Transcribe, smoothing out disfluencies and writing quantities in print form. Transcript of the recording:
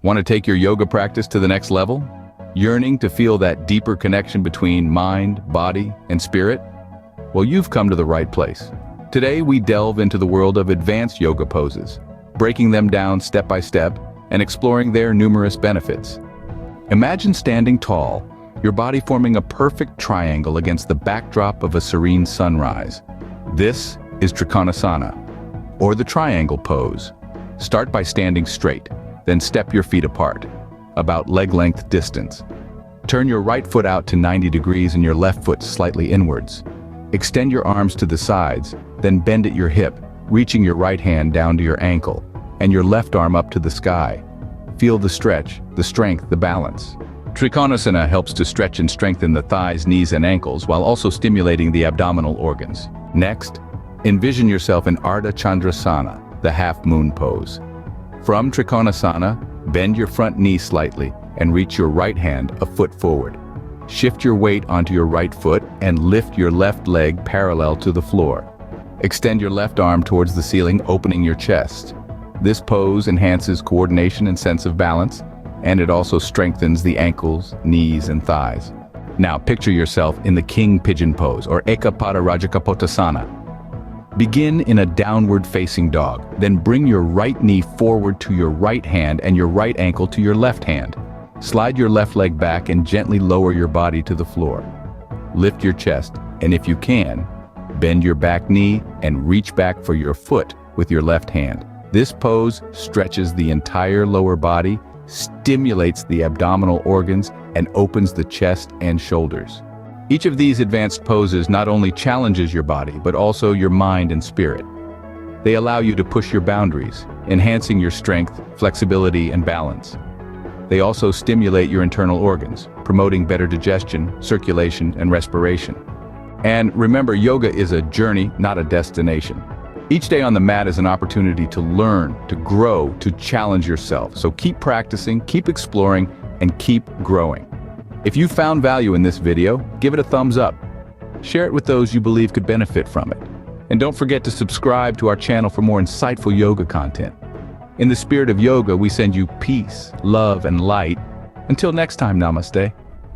Want to take your yoga practice to the next level? Yearning to feel that deeper connection between mind, body, and spirit? Well, you've come to the right place. Today, we delve into the world of advanced yoga poses, breaking them down step by step and exploring their numerous benefits. Imagine standing tall, your body forming a perfect triangle against the backdrop of a serene sunrise. This is Trikonasana, or the triangle pose. Start by standing straight, then step your feet apart, about leg-length distance. Turn your right foot out to 90 degrees and your left foot slightly inwards. Extend your arms to the sides, then bend at your hip, reaching your right hand down to your ankle, and your left arm up to the sky. Feel the stretch, the strength, the balance. Trikonasana helps to stretch and strengthen the thighs, knees, and ankles while also stimulating the abdominal organs. Next, envision yourself in Ardha Chandrasana, the half-moon pose. From Trikonasana, bend your front knee slightly and reach your right hand a foot forward. Shift your weight onto your right foot and lift your left leg parallel to the floor. Extend your left arm towards the ceiling, opening your chest. This pose enhances coordination and sense of balance, and it also strengthens the ankles, knees, and thighs. Now picture yourself in the king pigeon pose, or Ekapada Rajakapotasana. Begin in a downward-facing dog, then bring your right knee forward to your right hand and your right ankle to your left hand. Slide your left leg back and gently lower your body to the floor. Lift your chest, and if you can, bend your back knee and reach back for your foot with your left hand. This pose stretches the entire lower body, stimulates the abdominal organs, and opens the chest and shoulders. Each of these advanced poses not only challenges your body, but also your mind and spirit. They allow you to push your boundaries, enhancing your strength, flexibility, and balance. They also stimulate your internal organs, promoting better digestion, circulation, and respiration. And remember, yoga is a journey, not a destination. Each day on the mat is an opportunity to learn, to grow, to challenge yourself. So keep practicing, keep exploring, and keep growing. If you found value in this video, give it a thumbs up. Share it with those you believe could benefit from it. And don't forget to subscribe to our channel for more insightful yoga content. In the spirit of yoga, we send you peace, love, and light. Until next time, namaste.